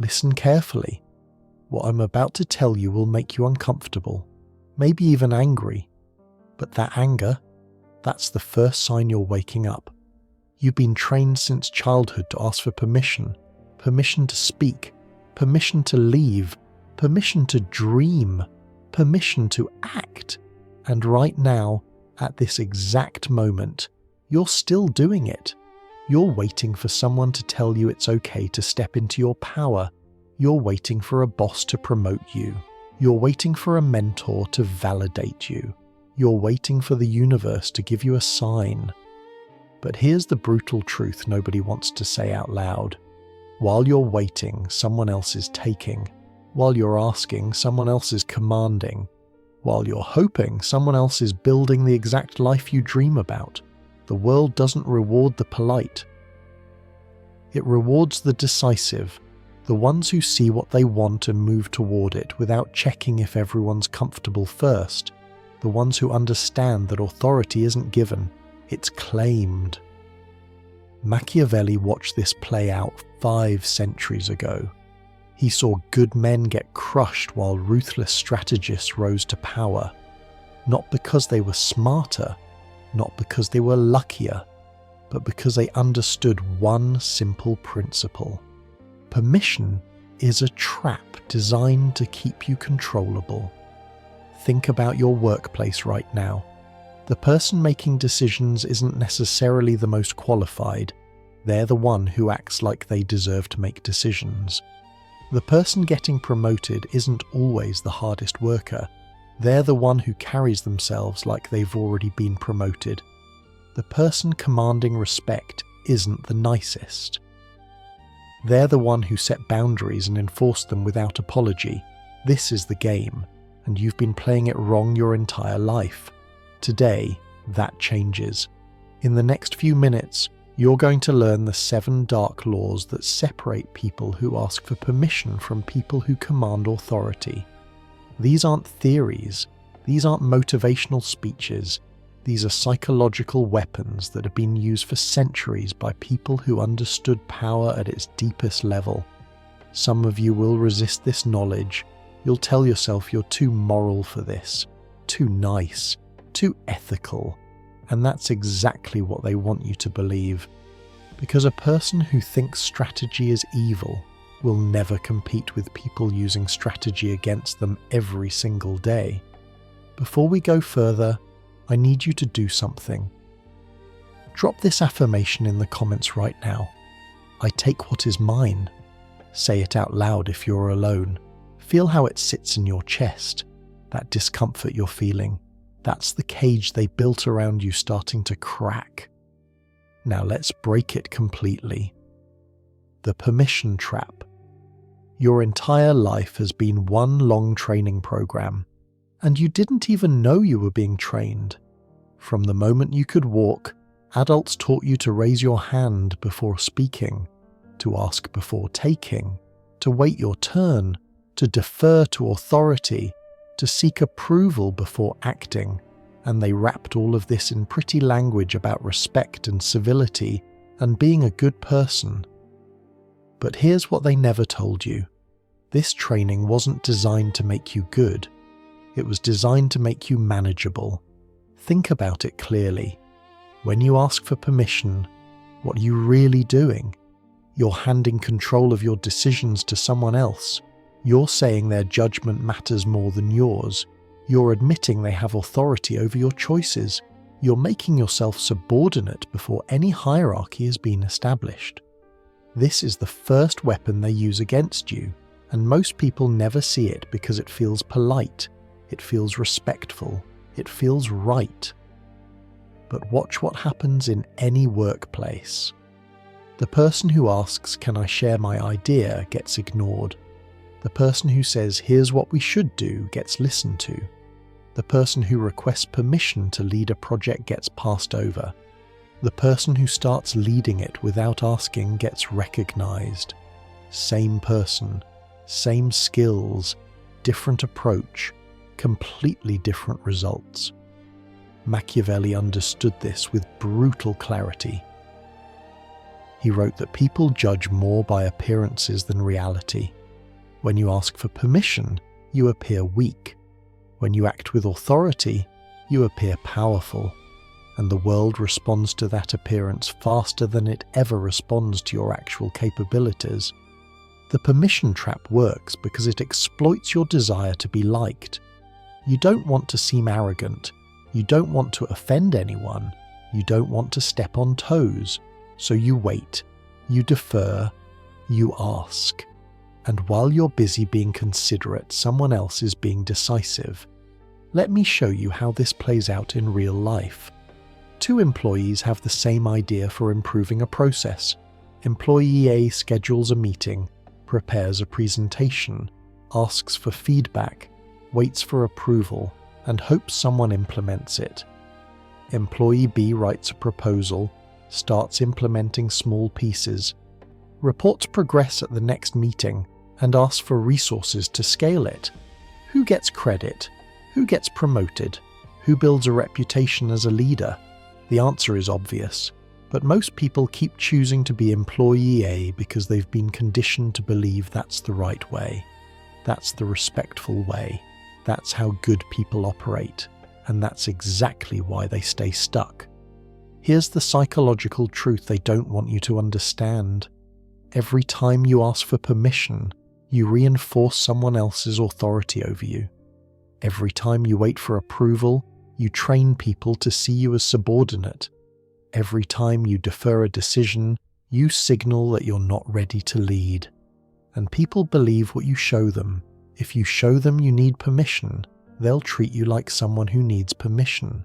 Listen carefully. What I'm about to tell you will make you uncomfortable, maybe even angry. But that anger, that's the first sign you're waking up. You've been trained since childhood to ask for permission to speak, permission to leave, permission to dream, permission to act. And right now, at this exact moment, you're still doing it. You're waiting for someone to tell you it's okay to step into your power. You're waiting for a boss to promote you. You're waiting for a mentor to validate you. You're waiting for the universe to give you a sign. But here's the brutal truth nobody wants to say out loud. While you're waiting, someone else is taking. While you're asking, someone else is commanding. While you're hoping, someone else is building the exact life you dream about. The world doesn't reward the polite. It rewards the decisive, the ones who see what they want and move toward it without checking if everyone's comfortable first, the ones who understand that authority isn't given, it's claimed. Machiavelli watched this play out 5 centuries ago. He saw good men get crushed while ruthless strategists rose to power, not because they were smarter, not because they were luckier, but because they understood one simple principle. Permission is a trap designed to keep you controllable. Think about your workplace right now. The person making decisions isn't necessarily the most qualified. They're the one who acts like they deserve to make decisions. The person getting promoted isn't always the hardest worker. They're the one who carries themselves like they've already been promoted. The person commanding respect isn't the nicest. They're the one who set boundaries and enforced them without apology. This is the game, and you've been playing it wrong your entire life. Today, that changes. In the next few minutes, you're going to learn the 7 dark laws that separate people who ask for permission from people who command authority. These aren't theories. These aren't motivational speeches. These are psychological weapons that have been used for centuries by people who understood power at its deepest level. Some of you will resist this knowledge. You'll tell yourself you're too moral for this, too nice, too ethical. And that's exactly what they want you to believe. Because a person who thinks strategy is evil will never compete with people using strategy against them every single day. Before we go further, I need you to do something. Drop this affirmation in the comments right now. I take what is mine. Say it out loud if you're alone. Feel how it sits in your chest, that discomfort you're feeling. That's the cage they built around you starting to crack. Now let's break it completely. The permission trap. Your entire life has been one long training program, and you didn't even know you were being trained. From the moment you could walk, adults taught you to raise your hand before speaking, to ask before taking, to wait your turn, to defer to authority, to seek approval before acting, and they wrapped all of this in pretty language about respect and civility and being a good person. But here's what they never told you. This training wasn't designed to make you good. It was designed to make you manageable. Think about it clearly. When you ask for permission, what are you really doing? You're handing control of your decisions to someone else. You're saying their judgment matters more than yours. You're admitting they have authority over your choices. You're making yourself subordinate before any hierarchy has been established. This is the first weapon they use against you, and most people never see it because it feels polite, it feels respectful, it feels right. But watch what happens in any workplace. The person who asks, "Can I share my idea?" gets ignored. The person who says, "Here's what we should do," gets listened to. The person who requests permission to lead a project gets passed over. The person who starts leading it without asking gets recognized. Same person, same skills, different approach, completely different results. Machiavelli understood this with brutal clarity. He wrote that people judge more by appearances than reality. When you ask for permission, you appear weak. When you act with authority, you appear powerful. And the world responds to that appearance faster than it ever responds to your actual capabilities. The permission trap works because it exploits your desire to be liked. You don't want to seem arrogant. You don't want to offend anyone. You don't want to step on toes. So you wait, you defer, you ask. And while you're busy being considerate, someone else is being decisive. Let me show you how this plays out in real life. Two employees have the same idea for improving a process. Employee A schedules a meeting, prepares a presentation, asks for feedback, waits for approval, and hopes someone implements it. Employee B writes a proposal, starts implementing small pieces, reports progress at the next meeting, and asks for resources to scale it. Who gets credit? Who gets promoted? Who builds a reputation as a leader? The answer is obvious, but most people keep choosing to be employee A because they've been conditioned to believe that's the right way. That's the respectful way. That's how good people operate, and that's exactly why they stay stuck. Here's the psychological truth they don't want you to understand. Every time you ask for permission, you reinforce someone else's authority over you. Every time you wait for approval, you train people to see you as subordinate. Every time you defer a decision, you signal that you're not ready to lead. And people believe what you show them. If you show them you need permission, they'll treat you like someone who needs permission.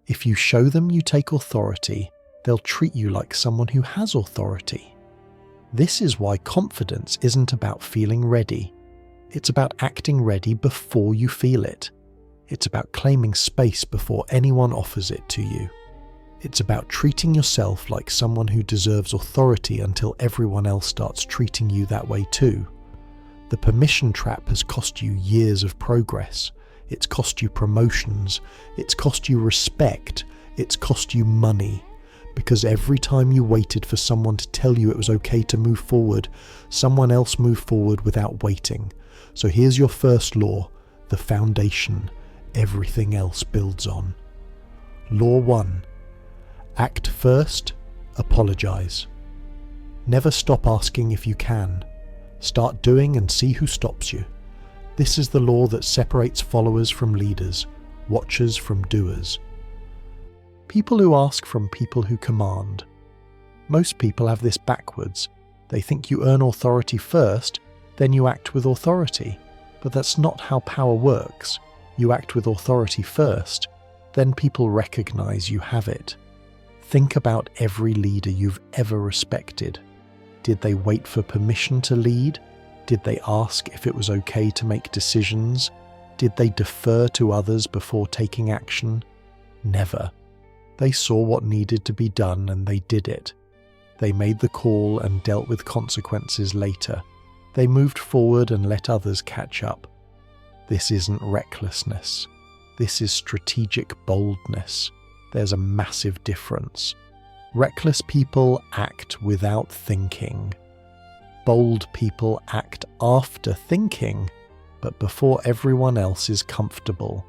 If you show them you take authority, they'll treat you like someone who has authority. This is why confidence isn't about feeling ready. It's about acting ready before you feel it. It's about claiming space before anyone offers it to you. It's about treating yourself like someone who deserves authority until everyone else starts treating you that way too. The permission trap has cost you years of progress. It's cost you promotions. It's cost you respect. It's cost you money. Because every time you waited for someone to tell you it was okay to move forward, someone else moved forward without waiting. So here's your first law, the foundation everything else builds on. Law 1. Act first, apologize. Never stop asking if you can. Start doing and see who stops you. This is the law that separates followers from leaders, watchers from doers. People who ask from people who command. Most people have this backwards. They think you earn authority first, then you act with authority. But that's not how power works. You act with authority first, then people recognize you have it. Think about every leader you've ever respected. Did they wait for permission to lead? Did they ask if it was okay to make decisions? Did they defer to others before taking action? Never. They saw what needed to be done and they did it. They made the call and dealt with consequences later. They moved forward and let others catch up. This isn't recklessness. This is strategic boldness. There's a massive difference. Reckless people act without thinking. Bold people act after thinking, but before everyone else is comfortable.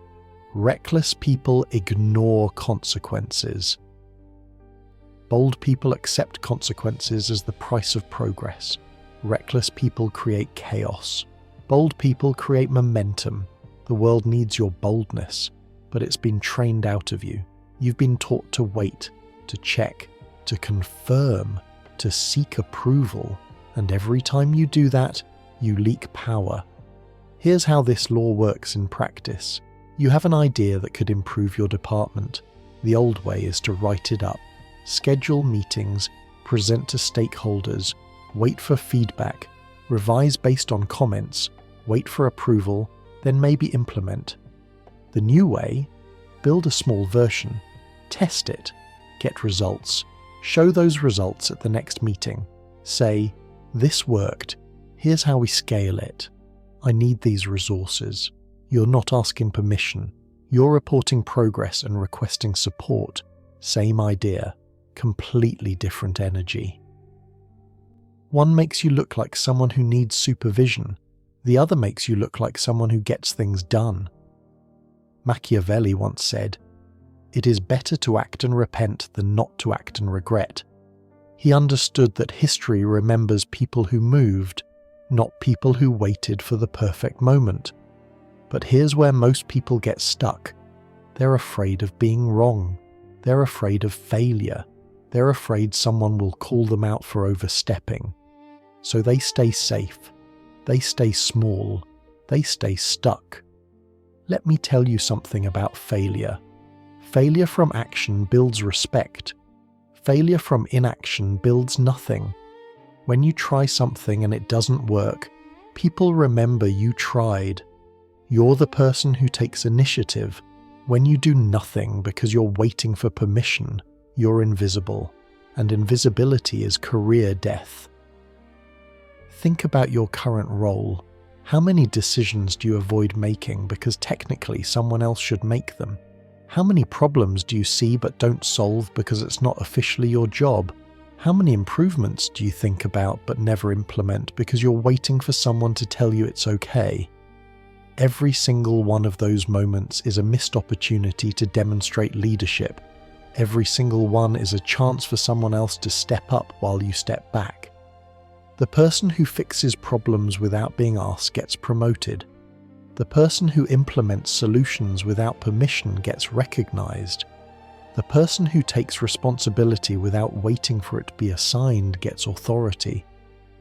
Reckless people ignore consequences. Bold people accept consequences as the price of progress. Reckless people create chaos. Bold people create momentum. The world needs your boldness, but it's been trained out of you. You've been taught to wait, to check, to confirm, to seek approval, and every time you do that, you leak power. Here's how this law works in practice. You have an idea that could improve your department. The old way is to write it up, schedule meetings, present to stakeholders, wait for feedback, revise based on comments, wait for approval, then maybe implement. The new way, build a small version, test it, get results, show those results at the next meeting. Say, this worked, here's how we scale it. I need these resources. You're not asking permission. You're reporting progress and requesting support. Same idea. completely different energy. One makes you look like someone who needs supervision, the other makes you look like someone who gets things done. Machiavelli once said, "It is better to act and repent than not to act and regret." He understood that history remembers people who moved, not people who waited for the perfect moment. But here's where most people get stuck. They're afraid of being wrong. They're afraid of failure. They're afraid someone will call them out for overstepping. So they stay safe. They stay small. They stay stuck. Let me tell you something about failure. Failure from action builds respect. Failure from inaction builds nothing. When you try something and it doesn't work, people remember you tried. You're the person who takes initiative. When you do nothing because you're waiting for permission, you're invisible, and invisibility is career death. Think about your current role. How many decisions do you avoid making because technically someone else should make them? How many problems do you see but don't solve because it's not officially your job? How many improvements do you think about but never implement because you're waiting for someone to tell you it's okay? Every single one of those moments is a missed opportunity to demonstrate leadership. Every single one is a chance for someone else to step up while you step back. The person who fixes problems without being asked gets promoted. The person who implements solutions without permission gets recognized. The person who takes responsibility without waiting for it to be assigned gets authority.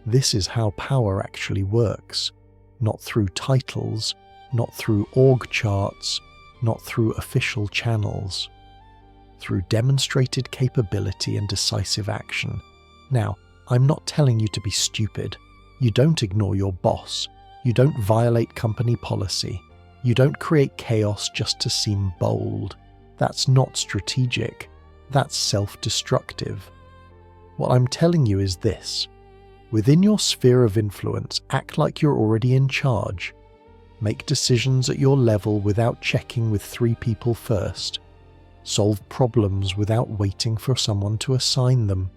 This is how power actually works. Not through titles, not through org charts, not through official channels. Through demonstrated capability and decisive action. Now, I'm not telling you to be stupid. You don't ignore your boss. You don't violate company policy. You don't create chaos just to seem bold. That's not strategic. That's self-destructive. What I'm telling you is this. Within your sphere of influence, act like you're already in charge. Make decisions at your level without checking with 3 people first. Solve problems without waiting for someone to assign them.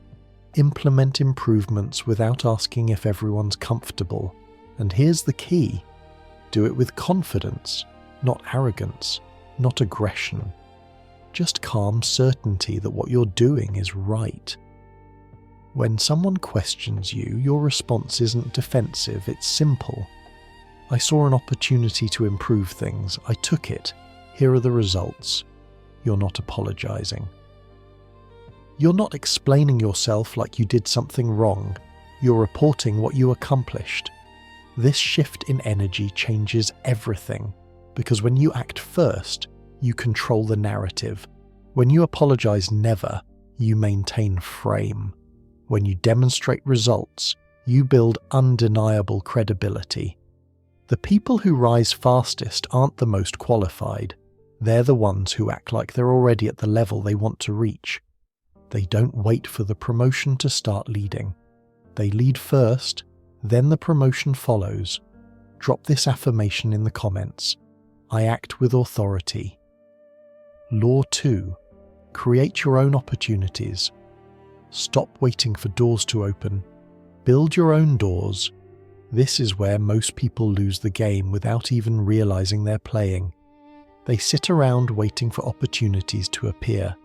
Implement improvements without asking if everyone's comfortable. And here's the key. Do it with confidence, not arrogance, not aggression. Just calm certainty that what you're doing is right. When someone questions you, your response isn't defensive, it's simple. I saw an opportunity to improve things. I took it. Here are the results. You're not apologizing. You're not explaining yourself like you did something wrong. You're reporting what you accomplished. This shift in energy changes everything, because when you act first, you control the narrative. When you apologize never, you maintain frame. When you demonstrate results, you build undeniable credibility. The people who rise fastest aren't the most qualified. They're the ones who act like they're already at the level they want to reach. They don't wait for the promotion to start leading. They lead first, then the promotion follows. Drop this affirmation in the comments. I act with authority. Law 2. Create your own opportunities. Stop waiting for doors to open. Build your own doors. This is where most people lose the game without even realizing they're playing. They sit around waiting for opportunities to appear.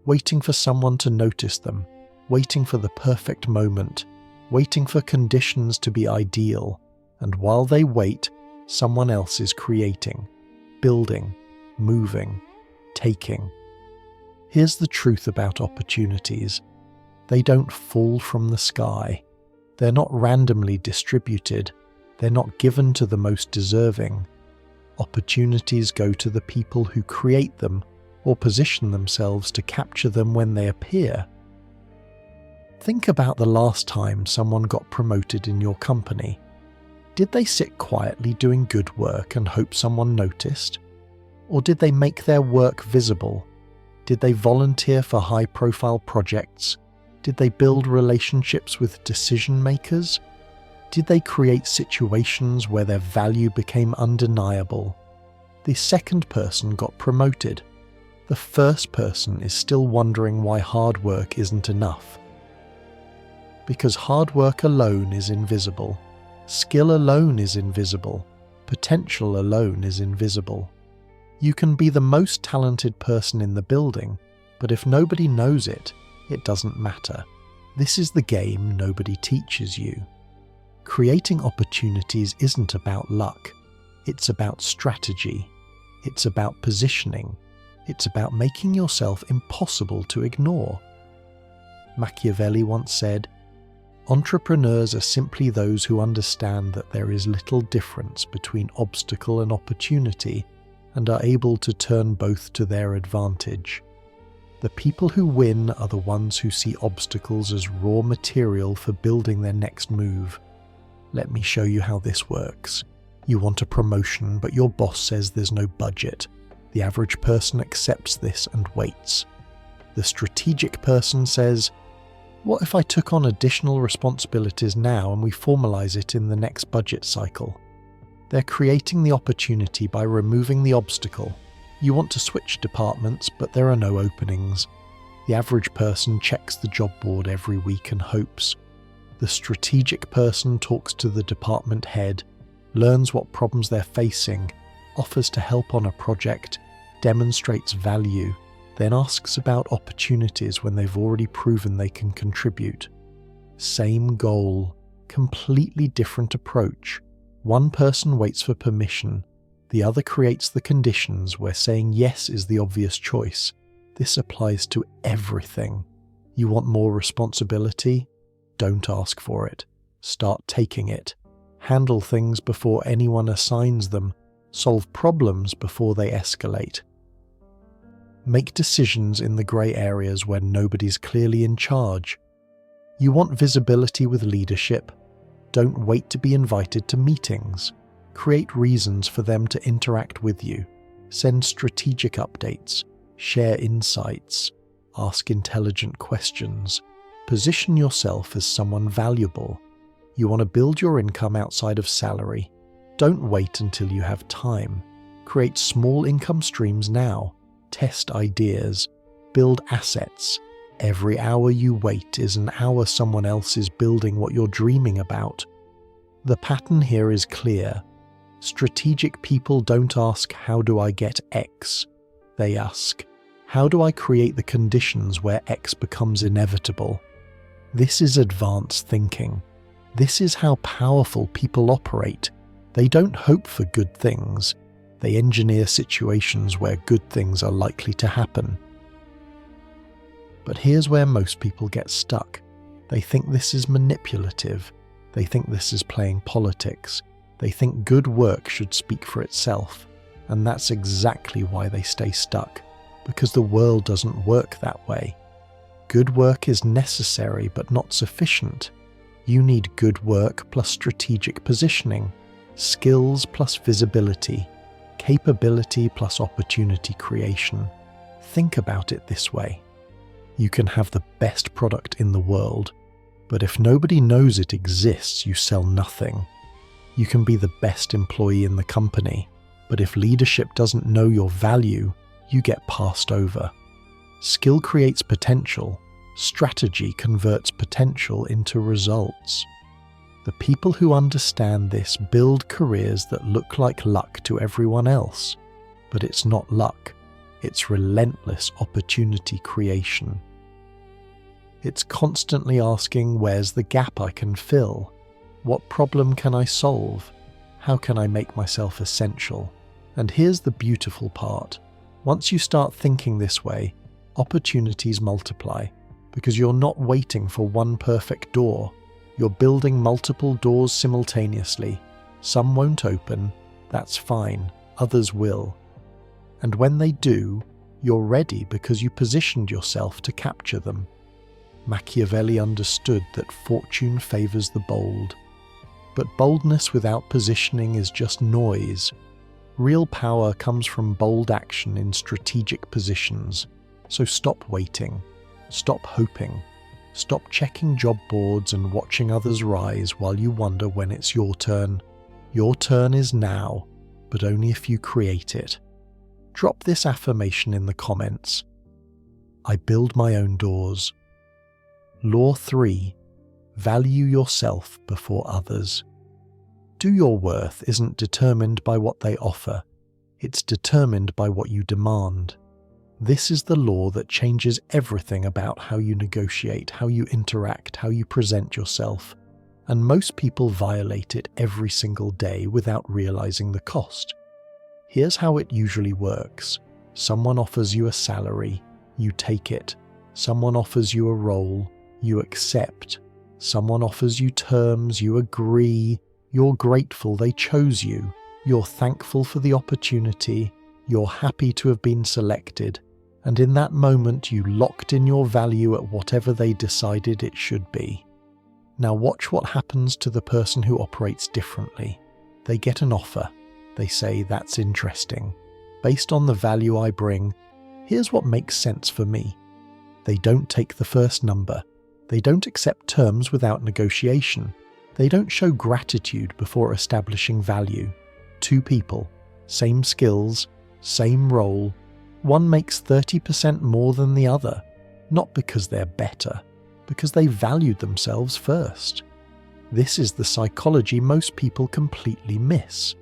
Waiting for someone to notice them. Waiting for the perfect moment. Waiting for conditions to be ideal. And while they wait, someone else is creating, building, moving, taking. Here's the truth about opportunities. They don't fall from the sky. They're not randomly distributed. They're not given to the most deserving. Opportunities go to the people who create them or position themselves to capture them when they appear. Think about the last time someone got promoted in your company. Did they sit quietly doing good work and hope someone noticed? Or did they make their work visible? Did they volunteer for high-profile projects? Did they build relationships with decision makers? Did they create situations where their value became undeniable? The second person got promoted. the first person is still wondering why hard work isn't enough. Because hard work alone is invisible, skill alone is invisible, potential alone is invisible. You can be the most talented person in the building, but if nobody knows it, it doesn't matter. This is the game nobody teaches you. Creating opportunities isn't about luck. It's about strategy. It's about positioning. It's about making yourself impossible to ignore. Machiavelli once said, "Entrepreneurs are simply those who understand that there is little difference between obstacle and opportunity and are able to turn both to their advantage. The people who win are the ones who see obstacles as raw material for building their next move. Let me show you how this works. You want a promotion, but your boss says there's no budget. The average person accepts this and waits. The strategic person says, what if I took on additional responsibilities now and we formalize it in the next budget cycle? They're creating the opportunity by removing the obstacle. You want to switch departments, but there are no openings. The average person checks the job board every week and hopes. The strategic person talks to the department head, learns what problems they're facing, offers to help on a project, demonstrates value, then asks about opportunities when they've already proven they can contribute. Same goal, completely different approach. One person waits for permission, the other creates the conditions where saying yes is the obvious choice. This applies to everything. You want more responsibility? Don't ask for it. Start taking it. Handle things before anyone assigns them. Solve problems before they escalate. Make decisions in the grey areas where nobody's clearly in charge. You want visibility with leadership? Don't wait to be invited to meetings. Create reasons for them to interact with you. Send strategic updates. Share insights. Ask intelligent questions. Position yourself as someone valuable. You want to build your income outside of salary. Don't wait until you have time. Create small income streams now. Test ideas. Build assets. Every hour you wait is an hour someone else is building what you're dreaming about. The pattern here is clear. Strategic people don't ask, how do I get X? They ask, how do I create the conditions where X becomes inevitable? This is advanced thinking. This is how powerful people operate. They don't hope for good things. They engineer situations where good things are likely to happen. But here's where most people get stuck. They think this is manipulative. They think this is playing politics. They think good work should speak for itself. And that's exactly why they stay stuck. Because the world doesn't work that way. Good work is necessary but not sufficient. You need good work plus strategic positioning, skills plus visibility, capability plus opportunity creation. Think about it this way. You can have the best product in the world, but if nobody knows it exists, you sell nothing. You can be the best employee in the company, but if leadership doesn't know your value, you get passed over. Skill creates potential. Strategy converts potential into results. The people who understand this build careers that look like luck to everyone else, but it's not luck. It's relentless opportunity creation. It's constantly asking, where's the gap I can fill? What problem can I solve? How can I make myself essential? And here's the beautiful part. Once you start thinking this way, opportunities multiply, because you're not waiting for one perfect door. You're building multiple doors simultaneously. Some won't open, that's fine, others will. And when they do, you're ready because you positioned yourself to capture them. Machiavelli understood that fortune favors the bold. But boldness without positioning is just noise. Real power comes from bold action in strategic positions. So stop waiting. Stop hoping. Stop checking job boards and watching others rise while you wonder when it's your turn. Your turn is now, but only if you create it. drop this affirmation in the comments. I build my own doors. Law 3. Value yourself before others. Do your worth isn't determined by what they offer, it's determined by what you demand. This is the law that changes everything about how you negotiate, how you interact, how you present yourself, and most people violate it every single day without realizing the cost. Here's how it usually works. Someone offers you a salary, you take it. Someone offers you a role, you accept. Someone offers you terms, you agree. You're grateful they chose you. You're thankful for the opportunity. You're happy to have been selected. And in that moment, you locked in your value at whatever they decided it should be. Now watch what happens to the person who operates differently. They get an offer. They say, that's interesting. Based on the value I bring, here's what makes sense for me. They don't take the first number. They don't accept terms without negotiation. They don't show gratitude before establishing value. Two people, same skills, same role. One makes 30% more than the other, not because they're better, because they valued themselves first. This is the psychology most people completely miss.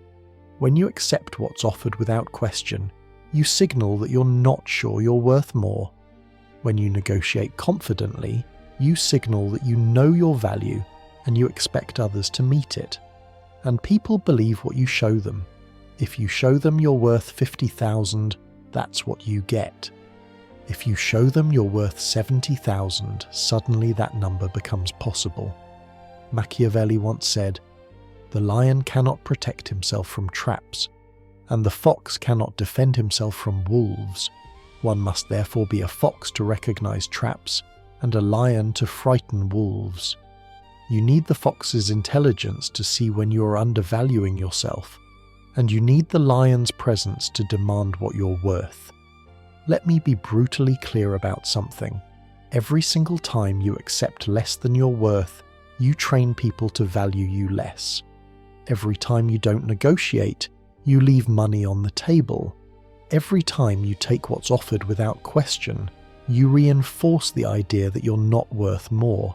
When you accept what's offered without question, you signal that you're not sure you're worth more. When you negotiate confidently, you signal that you know your value and you expect others to meet it. And people believe what you show them. If you show them you're worth 50,000, that's what you get. If you show them you're worth 70,000, suddenly that number becomes possible. Machiavelli once said, "The lion cannot protect himself from traps, and the fox cannot defend himself from wolves. One must therefore be a fox to recognize traps, and a lion to frighten wolves." You need the fox's intelligence to see when you are undervaluing yourself, and you need the lion's presence to demand what you're worth. Let me be brutally clear about something. Every single time you accept less than your worth, you train people to value you less. Every time you don't negotiate, you leave money on the table. Every time you take what's offered without question, you reinforce the idea that you're not worth more,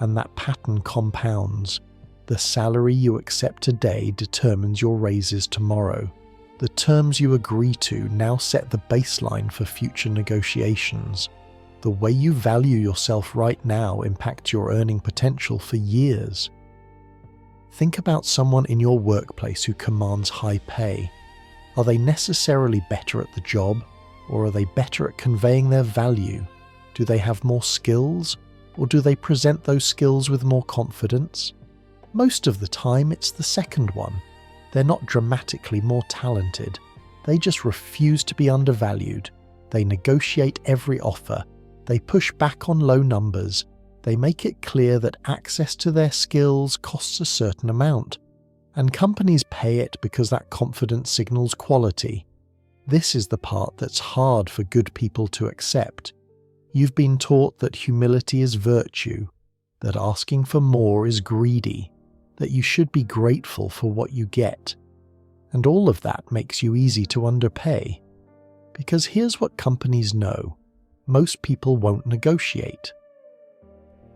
and that pattern compounds. The salary you accept today determines your raises tomorrow. The terms you agree to now set the baseline for future negotiations. The way you value yourself right now impacts your earning potential for years. Think about someone in your workplace who commands high pay. Are they necessarily better at the job, or are they better at conveying their value? Do they have more skills, or do they present those skills with more confidence? Most of the time it's the second one. They're not dramatically more talented. They just refuse to be undervalued. They negotiate every offer. They push back on low numbers. They make it clear that access to their skills costs a certain amount, and companies pay it because that confidence signals quality. This is the part that's hard for good people to accept. You've been taught that humility is virtue, that asking for more is greedy, that you should be grateful for what you get. And all of that makes you easy to underpay. Because here's what companies know. Most people won't negotiate.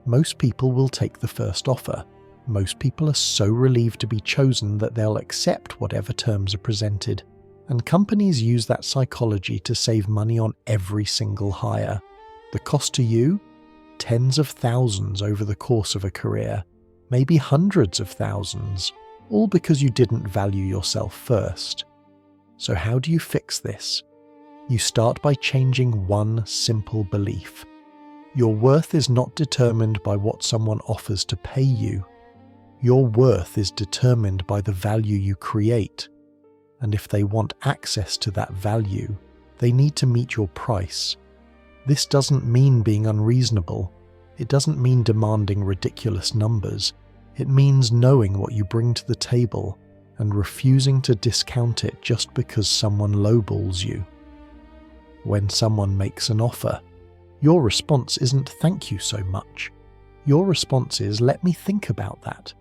Most people will take the first offer. Most people are so relieved to be chosen that they'll accept whatever terms are presented. And companies use that psychology to save money on every single hire. The cost to you? Tens of thousands over the course of a career. Maybe hundreds of thousands, all because you didn't value yourself first. So how do you fix this? You start by changing one simple belief. Your worth is not determined by what someone offers to pay you. Your worth is determined by the value you create. And if they want access to that value, they need to meet your price. This doesn't mean being unreasonable. It doesn't mean demanding ridiculous numbers. It means knowing what you bring to the table and refusing to discount it just because someone lowballs you. When someone makes an offer, your response isn't "thank you so much." Your response is "let me think about that."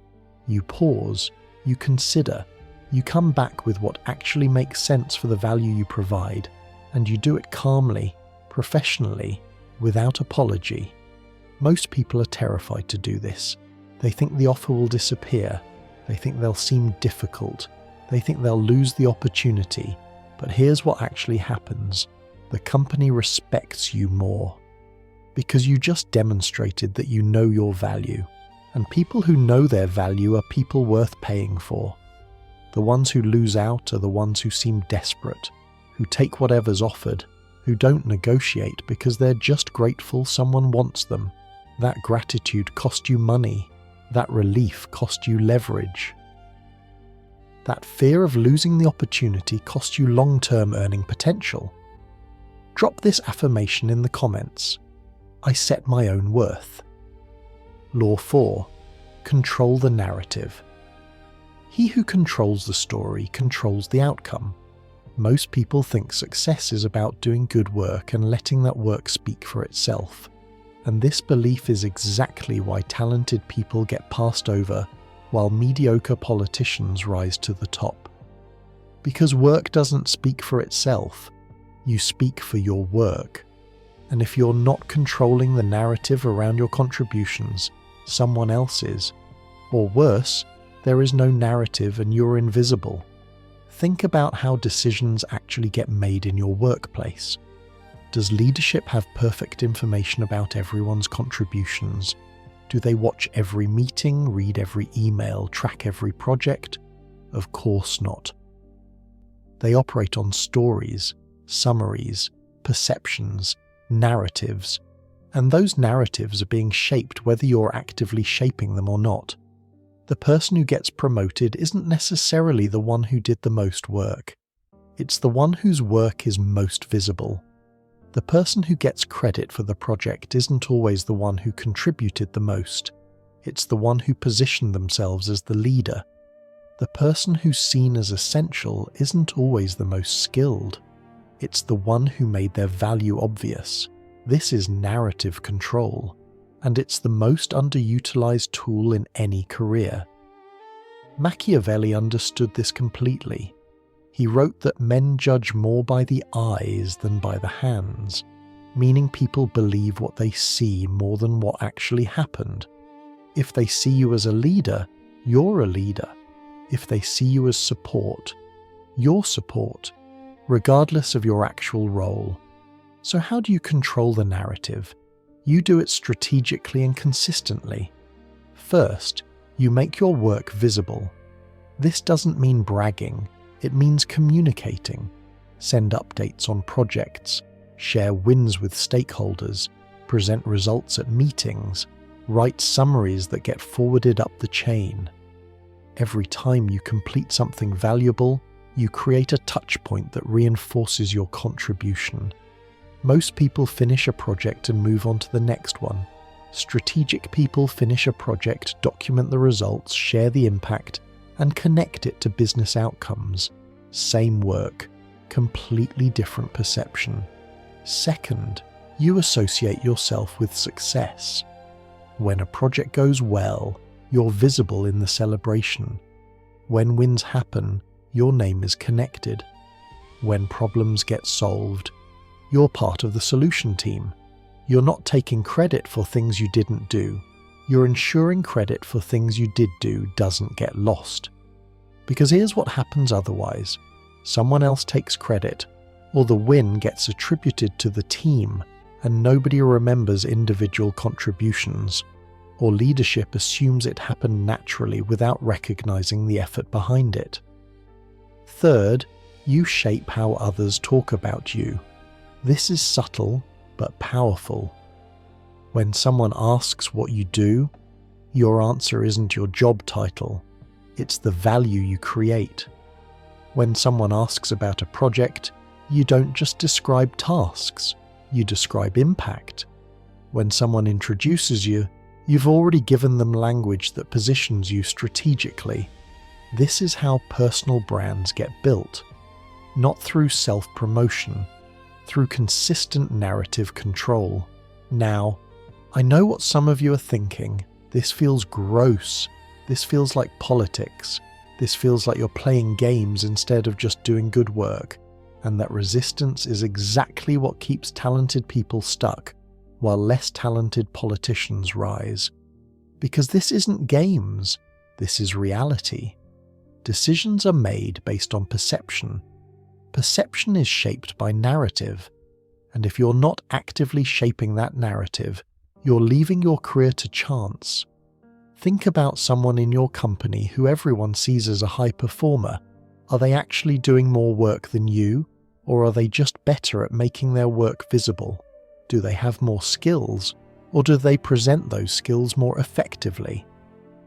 You pause, you consider, you come back with what actually makes sense for the value you provide, and you do it calmly, professionally, without apology. Most people are terrified to do this. They think the offer will disappear. They think they'll seem difficult. They think they'll lose the opportunity. But here's what actually happens. The company respects you more. Because you just demonstrated that you know your value. And people who know their value are people worth paying for. The ones who lose out are the ones who seem desperate, who take whatever's offered, who don't negotiate because they're just grateful someone wants them. That gratitude cost you money. That relief cost you leverage. That fear of losing the opportunity cost you long-term earning potential. Drop this affirmation in the comments. I set my own worth. Law 4. Control the narrative. He who controls the story controls the outcome. Most people think success is about doing good work and letting that work speak for itself. And this belief is exactly why talented people get passed over while mediocre politicians rise to the top. Because work doesn't speak for itself, you speak for your work. And if you're not controlling the narrative around your contributions, someone else is. Or worse, there is no narrative and you're invisible. Think about how decisions actually get made in your workplace. Does leadership have perfect information about everyone's contributions? Do they watch every meeting, read every email, track every project? Of course not. They operate on stories, summaries, perceptions, narratives, and those narratives are being shaped whether you're actively shaping them or not. The person who gets promoted isn't necessarily the one who did the most work. It's the one whose work is most visible. The person who gets credit for the project isn't always the one who contributed the most. It's the one who positioned themselves as the leader. The person who's seen as essential isn't always the most skilled. It's the one who made their value obvious. This is narrative control, and it's the most underutilized tool in any career. Machiavelli understood this completely. He wrote that men judge more by the eyes than by the hands, meaning people believe what they see more than what actually happened. If they see you as a leader, you're a leader. If they see you as support, you're support, regardless of your actual role. So how do you control the narrative? You do it strategically and consistently. First, you make your work visible. This doesn't mean bragging. It means communicating. Send updates on projects, share wins with stakeholders, present results at meetings, write summaries that get forwarded up the chain. Every time you complete something valuable, you create a touch point that reinforces your contribution. Most people finish a project and move on to the next one. Strategic people finish a project, document the results, share the impact, and connect it to business outcomes. Same work, completely different perception. Second, you associate yourself with success. When a project goes well, you're visible in the celebration. When wins happen, your name is connected. When problems get solved, you're part of the solution team. You're not taking credit for things you didn't do. You're ensuring credit for things you did do doesn't get lost. Because here's what happens otherwise. Someone else takes credit, or the win gets attributed to the team, and nobody remembers individual contributions. Or leadership assumes it happened naturally without recognizing the effort behind it. Third, you shape how others talk about you. This is subtle, but powerful. When someone asks what you do, your answer isn't your job title. It's the value you create. When someone asks about a project, you don't just describe tasks, you describe impact. When someone introduces you, you've already given them language that positions you strategically. This is how personal brands get built, not through self-promotion, through consistent narrative control. Now, I know what some of you are thinking. This feels gross. This feels like politics. This feels like you're playing games instead of just doing good work. and that resistance is exactly what keeps talented people stuck, while less talented politicians rise. Because this isn't games, this is reality. Decisions are made based on perception. Perception is shaped by narrative, and if you're not actively shaping that narrative, you're leaving your career to chance. Think about someone in your company who everyone sees as a high performer. Are they actually doing more work than you, or are they just better at making their work visible? Do they have more skills, or do they present those skills more effectively?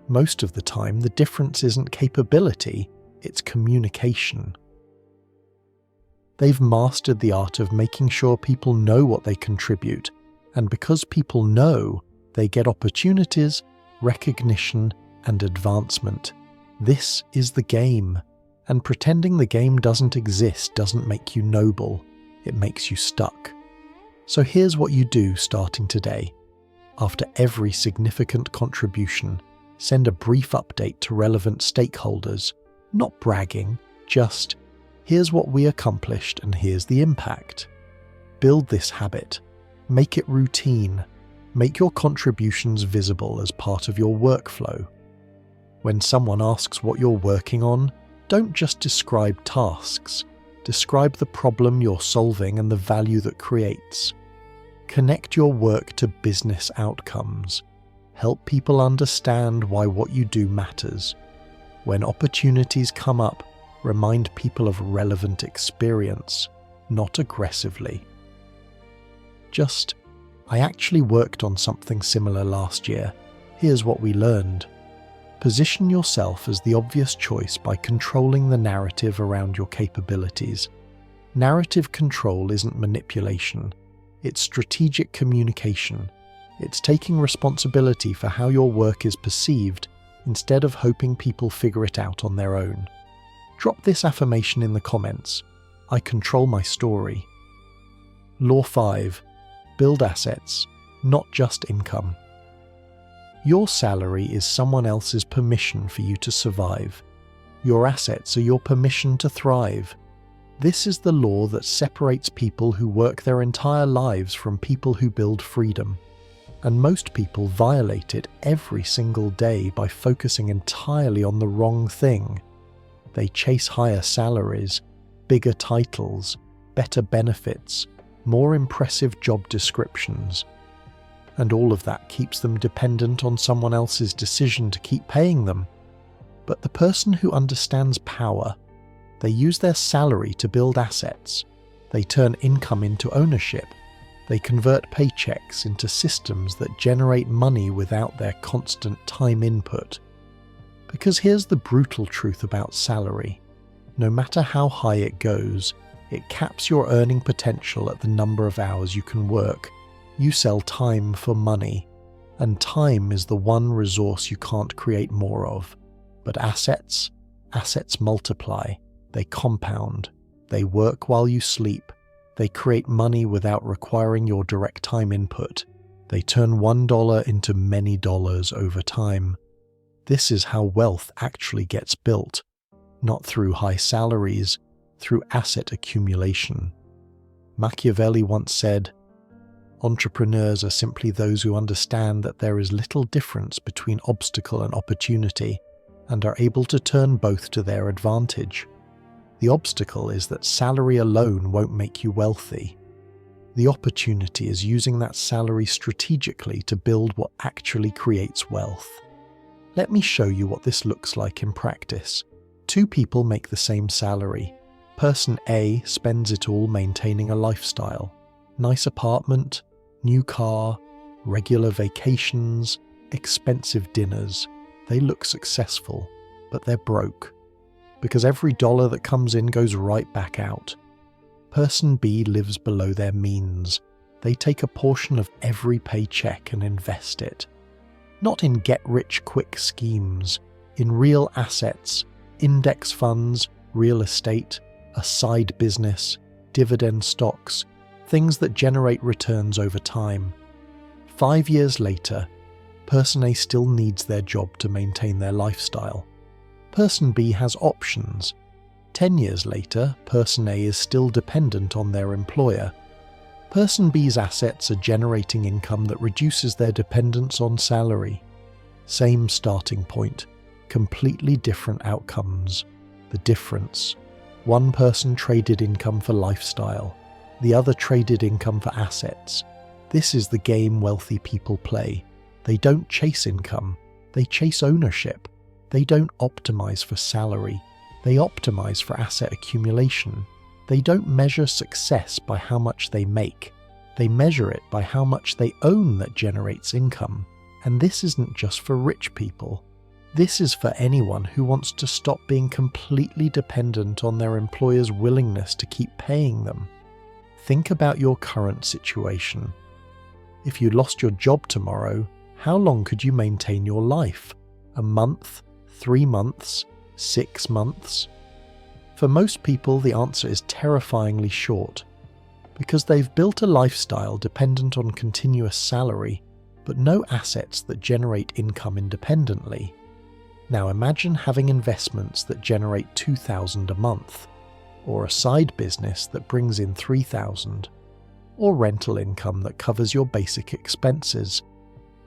Most of the time, the difference isn't capability, it's communication. They've mastered the art of making sure people know what they contribute, and because people know, they get opportunities, recognition, and advancement. This is the game, and pretending the game doesn't exist doesn't make you noble, it makes you stuck. So here's what you do starting today. After every significant contribution, send a brief update to relevant stakeholders, not bragging, just, here's what we accomplished and here's the impact. Build this habit. Make it routine. Make your contributions visible as part of your workflow. When someone asks what you're working on, don't just describe tasks. Describe the problem you're solving and the value that creates. Connect your work to business outcomes. Help people understand why what you do matters. When opportunities come up, remind people of relevant experience, not aggressively. Just, I actually worked on something similar last year. Here's what we learned. Position yourself as the obvious choice by controlling the narrative around your capabilities. Narrative control isn't manipulation. It's strategic communication. It's taking responsibility for how your work is perceived instead of hoping people figure it out on their own. Drop this affirmation in the comments. I control my story. Law 5. Build assets, not just income. Your salary is someone else's permission for you to survive. Your assets are your permission to thrive. This is the law that separates people who work their entire lives from people who build freedom. And most people violate it every single day by focusing entirely on the wrong thing. They chase higher salaries, bigger titles, better benefits, more impressive job descriptions. And all of that keeps them dependent on someone else's decision to keep paying them. But the person who understands power, they use their salary to build assets. They turn income into ownership. They convert paychecks into systems that generate money without their constant time input. Because here's the brutal truth about salary. No matter how high it goes, it caps your earning potential at the number of hours you can work. You sell time for money, and time is the one resource you can't create more of. But assets multiply, they compound, they work while you sleep, they create money without requiring your direct time input. They turn $1 into many dollars over time. This is how wealth actually gets built, not through high salaries, through asset accumulation. Machiavelli once said, "Entrepreneurs are simply those who understand that there is little difference between obstacle and opportunity and are able to turn both to their advantage. The obstacle is that salary alone won't make you wealthy. The opportunity is using that salary strategically to build what actually creates wealth." Let me show you what this looks like in practice. Two people make the same salary. Person A spends it all maintaining a lifestyle. Nice apartment, new car, regular vacations, expensive dinners. They look successful, but they're broke. Because every dollar that comes in goes right back out. Person B lives below their means. They take a portion of every paycheck and invest it. Not in get-rich-quick schemes, in real assets, index funds, real estate, a side business, dividend stocks, things that generate returns over time. 5 years later, Person A still needs their job to maintain their lifestyle. Person B has options. 10 years later, Person A is still dependent on their employer. Person B's assets are generating income that reduces their dependence on salary. Same starting point, completely different outcomes. The difference: one person traded income for lifestyle, the other traded income for assets. This is the game wealthy people play. They don't chase income, they chase ownership. They don't optimize for salary, they optimize for asset accumulation. They don't measure success by how much they make, they measure it by how much they own that generates income. And this isn't just for rich people. This is for anyone who wants to stop being completely dependent on their employer's willingness to keep paying them. Think about your current situation. If you lost your job tomorrow, how long could you maintain your life? A month? 3 months? 6 months? For most people, the answer is terrifyingly short, because they've built a lifestyle dependent on continuous salary, but no assets that generate income independently. Now imagine having investments that generate $2,000 a month, or a side business that brings in $3,000, or rental income that covers your basic expenses.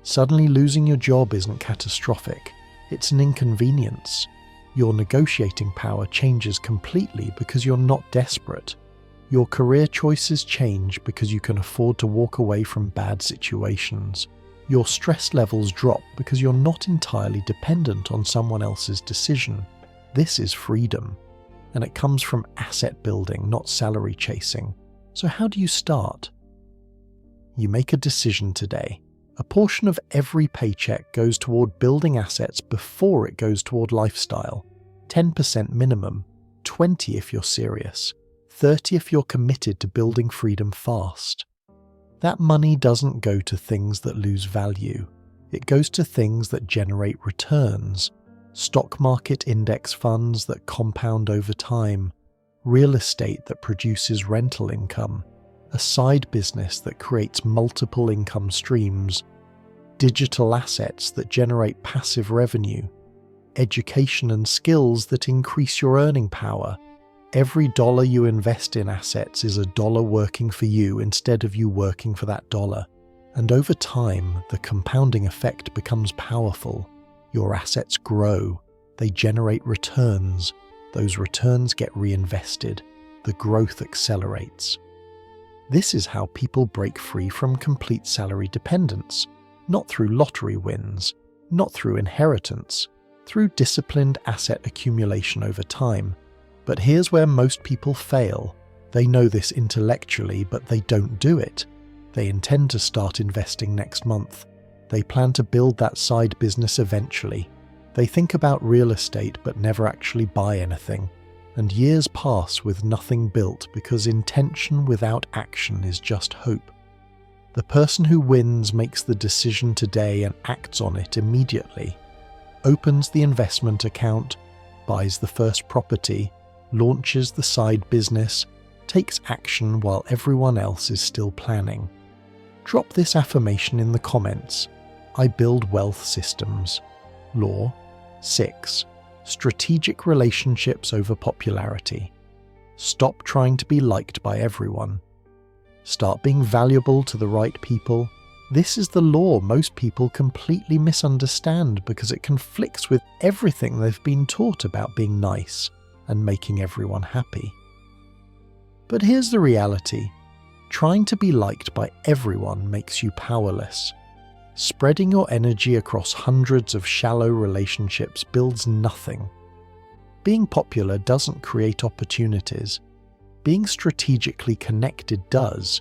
Suddenly losing your job isn't catastrophic, it's an inconvenience. Your negotiating power changes completely because you're not desperate. Your career choices change because you can afford to walk away from bad situations. Your stress levels drop because you're not entirely dependent on someone else's decision. This is freedom, and it comes from asset building, not salary chasing. So how do you start? You make a decision today. A portion of every paycheck goes toward building assets before it goes toward lifestyle. 10% minimum, 20% if you're serious, 30% if you're committed to building freedom fast. That money doesn't go to things that lose value. It goes to things that generate returns. Stock market index funds that compound over time, real estate that produces rental income, a side business that creates multiple income streams, digital assets that generate passive revenue, education and skills that increase your earning power. Every dollar you invest in assets is a dollar working for you instead of you working for that dollar. And over time, the compounding effect becomes powerful. Your assets grow. They generate returns. Those returns get reinvested. The growth accelerates. This is how people break free from complete salary dependence. Not through lottery wins, not through inheritance, through disciplined asset accumulation over time. But here's where most people fail. They know this intellectually, but they don't do it. They intend to start investing next month. They plan to build that side business eventually. They think about real estate but never actually buy anything. And years pass with nothing built because intention without action is just hope. The person who wins makes the decision today and acts on it immediately. Opens the investment account, buys the first property, launches the side business, takes action while everyone else is still planning. Drop this affirmation in the comments. I build wealth systems. Law 6. Strategic relationships over popularity. Stop trying to be liked by everyone. Start being valuable to the right people. This is the law most people completely misunderstand because it conflicts with everything they've been taught about being nice and making everyone happy. But here's the reality. Trying to be liked by everyone makes you powerless. Spreading your energy across hundreds of shallow relationships builds nothing. Being popular doesn't create opportunities. Being strategically connected does.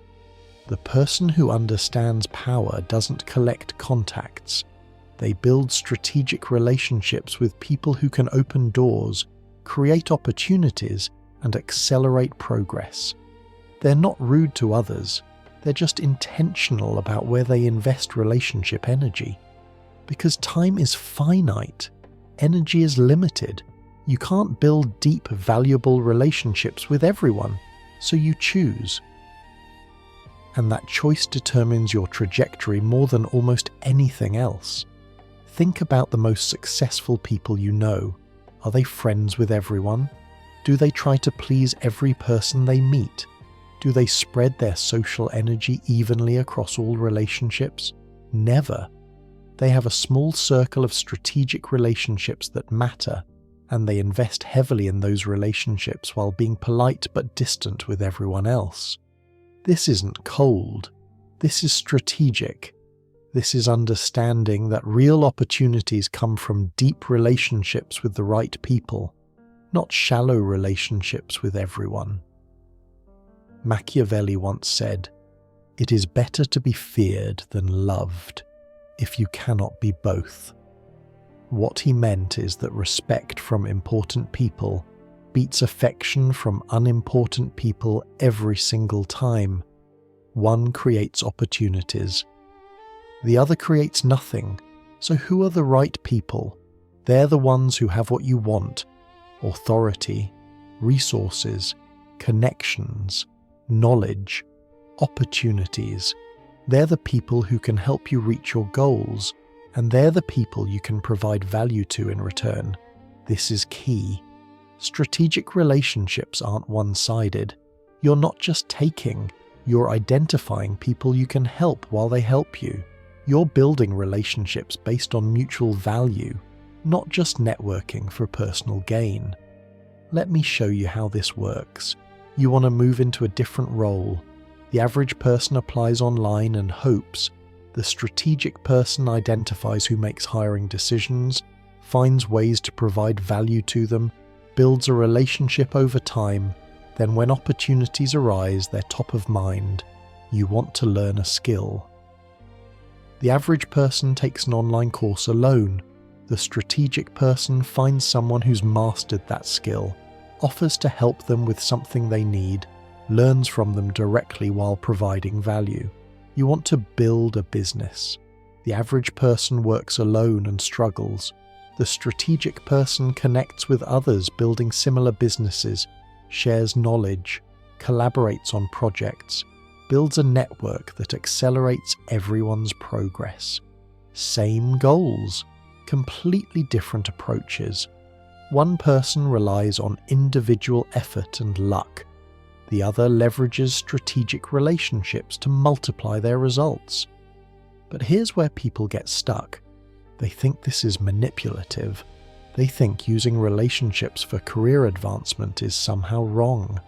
The person who understands power doesn't collect contacts. They build strategic relationships with people who can open doors, create opportunities, and accelerate progress. They're not rude to others. They're just intentional about where they invest relationship energy. Because time is finite. Energy is limited. You can't build deep, valuable relationships with everyone, so you choose. And that choice determines your trajectory more than almost anything else. Think about the most successful people you know. Are they friends with everyone? Do they try to please every person they meet? Do they spread their social energy evenly across all relationships? Never. They have a small circle of strategic relationships that matter, and they invest heavily in those relationships while being polite but distant with everyone else. This isn't cold. This is strategic. This is understanding that real opportunities come from deep relationships with the right people, not shallow relationships with everyone. Machiavelli once said, "It is better to be feared than loved, if you cannot be both." What he meant is that respect from important people beats affection from unimportant people every single time. One creates opportunities. The other creates nothing. So who are the right people? They're the ones who have what you want: authority, resources, connections, knowledge, opportunities. They're the people who can help you reach your goals, and they're the people you can provide value to in return. This is key. Strategic relationships aren't one-sided. You're not just taking, you're identifying people you can help while they help you. You're building relationships based on mutual value, not just networking for personal gain. Let me show you how this works. You want to move into a different role. The average person applies online and hopes. The strategic person identifies who makes hiring decisions, finds ways to provide value to them, builds a relationship over time. Then when opportunities arise, they're top of mind. You want to learn a skill. The average person takes an online course alone. The strategic person finds someone who's mastered that skill, offers to help them with something they need, learns from them directly while providing value. You want to build a business. The average person works alone and struggles. The strategic person connects with others building similar businesses, shares knowledge, collaborates on projects, builds a network that accelerates everyone's progress. Same goals, completely different approaches. One person relies on individual effort and luck. The other leverages strategic relationships to multiply their results. But here's where people get stuck. They think this is manipulative. They think using relationships for career advancement is somehow wrong.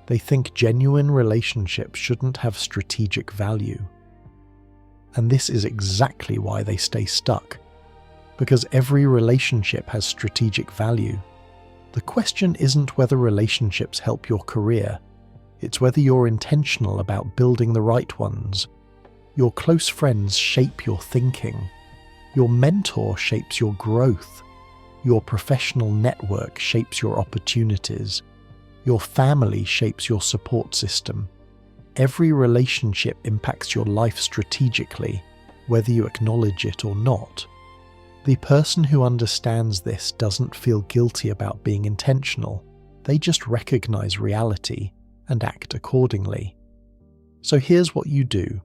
They think genuine relationships shouldn't have strategic value. And this is exactly why they stay stuck. Because every relationship has strategic value. The question isn't whether relationships help your career. It's whether you're intentional about building the right ones. Your close friends shape your thinking. Your mentor shapes your growth. Your professional network shapes your opportunities. Your family shapes your support system. Every relationship impacts your life strategically, whether you acknowledge it or not. The person who understands this doesn't feel guilty about being intentional. They just recognize reality and act accordingly. So here's what you do.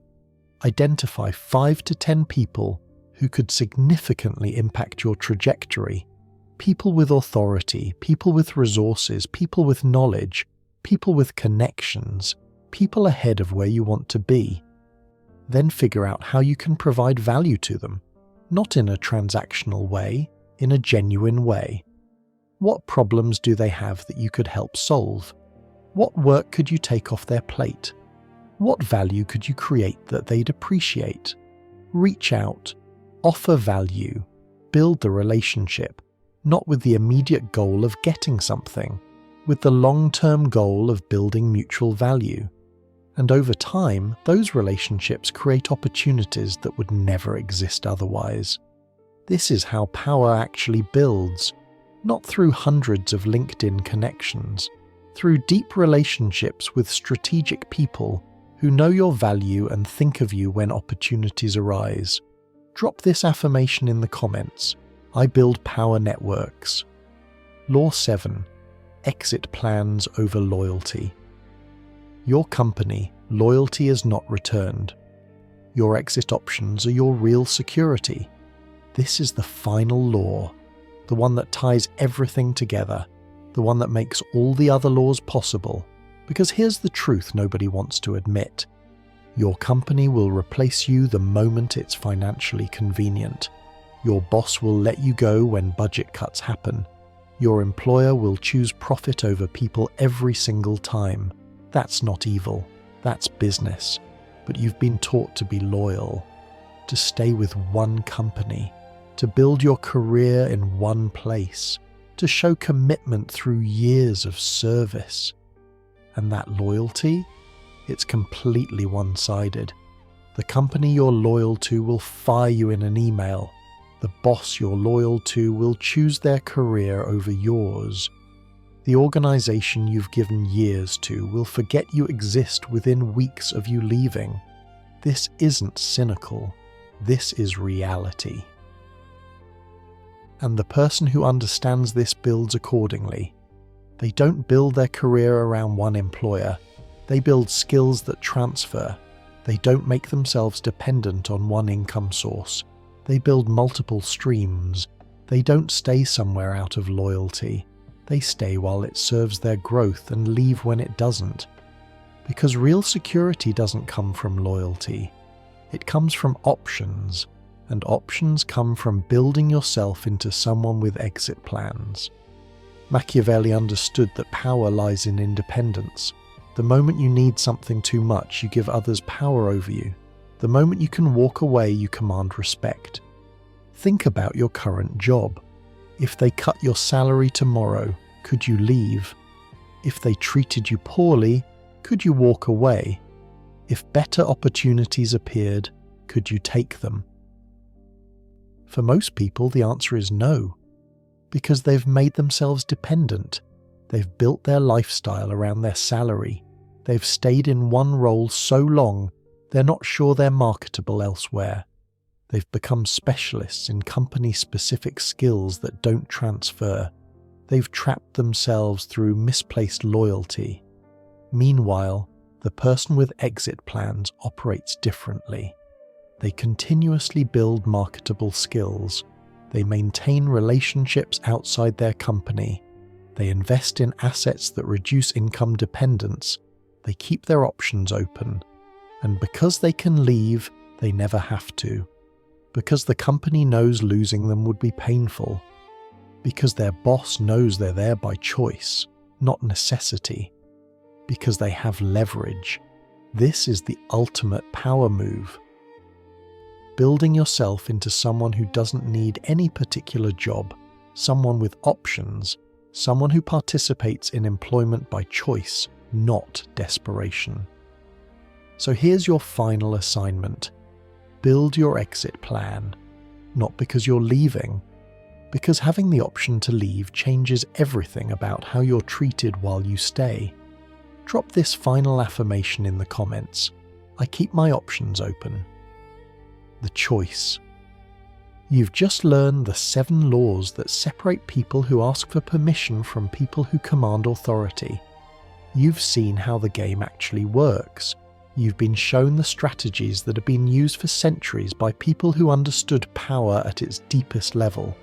Identify 5 to 10 people who could significantly impact your trajectory. People with authority, people with resources, people with knowledge, people with connections, people ahead of where you want to be. Then figure out how you can provide value to them, not in a transactional way, in a genuine way. What problems do they have that you could help solve? What work could you take off their plate? What value could you create that they'd appreciate? Reach out, offer value, build the relationship, not with the immediate goal of getting something, with the long-term goal of building mutual value. And over time, those relationships create opportunities that would never exist otherwise. This is how power actually builds, not through hundreds of LinkedIn connections, through deep relationships with strategic people who know your value and think of you when opportunities arise. Drop this affirmation in the comments. I build power networks. Law 7. Exit plans over loyalty. Your company, loyalty is not returned. Your exit options are your real security. This is the final law, the one that ties everything together, the one that makes all the other laws possible. Because here's the truth nobody wants to admit. Your company will replace you the moment it's financially convenient. Your boss will let you go when budget cuts happen. Your employer will choose profit over people every single time. That's not evil. That's business. But you've been taught to be loyal, to stay with one company, to build your career in one place, to show commitment through years of service. And that loyalty, it's completely one-sided. The company you're loyal to will fire you in an email. The boss you're loyal to will choose their career over yours. The organization you've given years to will forget you exist within weeks of you leaving. This isn't cynical. This is reality. And the person who understands this builds accordingly. They don't build their career around one employer. They build skills that transfer. They don't make themselves dependent on one income source. They build multiple streams. They don't stay somewhere out of loyalty. They stay while it serves their growth and leave when it doesn't. Because real security doesn't come from loyalty. It comes from options, and options come from building yourself into someone with exit plans. Machiavelli understood that power lies in independence. The moment you need something too much, you give others power over you. The moment you can walk away, you command respect. Think about your current job. If they cut your salary tomorrow, could you leave? If they treated you poorly, could you walk away? If better opportunities appeared, could you take them? For most people, the answer is no, because they've made themselves dependent. They've built their lifestyle around their salary. They've stayed in one role so long, they're not sure they're marketable elsewhere. They've become specialists in company-specific skills that don't transfer. They've trapped themselves through misplaced loyalty. Meanwhile, the person with exit plans operates differently. They continuously build marketable skills. They maintain relationships outside their company. They invest in assets that reduce income dependence. They keep their options open. And because they can leave, they never have to. Because the company knows losing them would be painful. Because their boss knows they're there by choice, not necessity. Because they have leverage. This is the ultimate power move. Building yourself into someone who doesn't need any particular job, someone with options, someone who participates in employment by choice, not desperation. So here's your final assignment. Build your exit plan, not because you're leaving, because having the option to leave changes everything about how you're treated while you stay. Drop this final affirmation in the comments. I keep my options open. The choice. You've just learned the 7 laws that separate people who ask for permission from people who command authority. You've seen how the game actually works. You've been shown the strategies that have been used for centuries by people who understood power at its deepest level.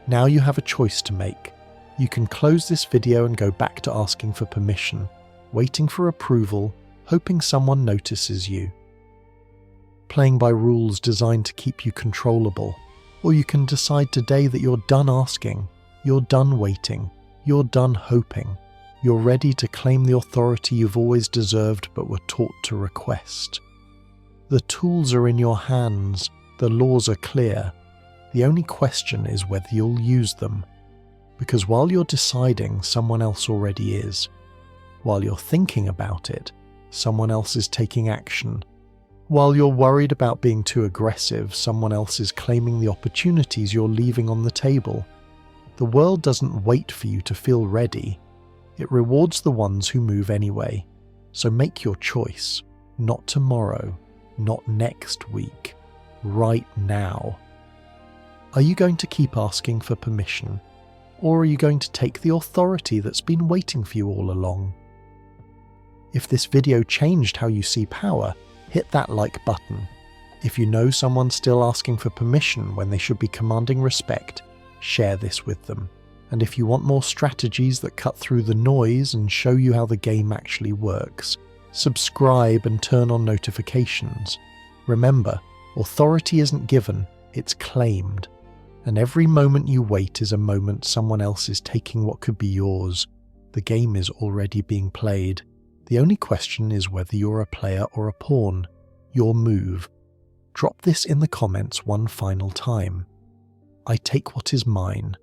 Now you have a choice to make. You can close this video and go back to asking for permission, waiting for approval, hoping someone notices you. Playing by rules designed to keep you controllable. Or you can decide today that you're done asking, you're done waiting, you're done hoping. You're ready to claim the authority you've always deserved but were taught to request. The tools are in your hands, the laws are clear. The only question is whether you'll use them. Because while you're deciding, someone else already is. While you're thinking about it, someone else is taking action. While you're worried about being too aggressive, someone else is claiming the opportunities you're leaving on the table. The world doesn't wait for you to feel ready. It rewards the ones who move anyway. So make your choice. Not tomorrow, not next week, right now. Are you going to keep asking for permission? Or are you going to take the authority that's been waiting for you all along? If this video changed how you see power, hit that like button. If you know someone still asking for permission when they should be commanding respect, share this with them. And if you want more strategies that cut through the noise and show you how the game actually works, subscribe and turn on notifications. Remember, authority isn't given, it's claimed. And every moment you wait is a moment someone else is taking what could be yours. The game is already being played. The only question is whether you're a player or a pawn. Your move. Drop this in the comments one final time. I take what is mine.